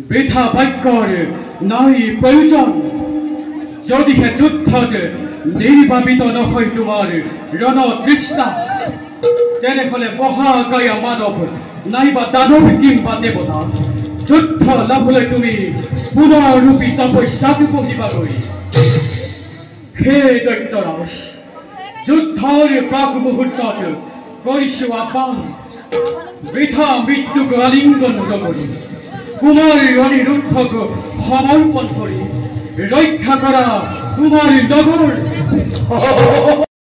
বৃথা বাক্যৰ নাই প্ৰয়োজন যদিহে যুদ্ধত নিৰ্বাপিত নহয় তোমাৰ ৰণতৃষ্ণা তেনেহলে মহাকায়া মানৱ নাইবা দানৱ কিংবা দেৱতা যুদ্ধ লাভলৈ তুমি পুনৰৰূপী তপস্যাত বহিবাগৈ হে দৈত্যৰাজ যুদ্ধৰ প্ৰাক মুহূৰ্তত কৰিছো আহ্বান বৃথা মৃত্যুক আলিঙ্গন কৰি কুমাৰ অনিৰুদ্ধক সমৰ্পণ কৰি ৰক্ষা কৰা কুমাৰ নগৰ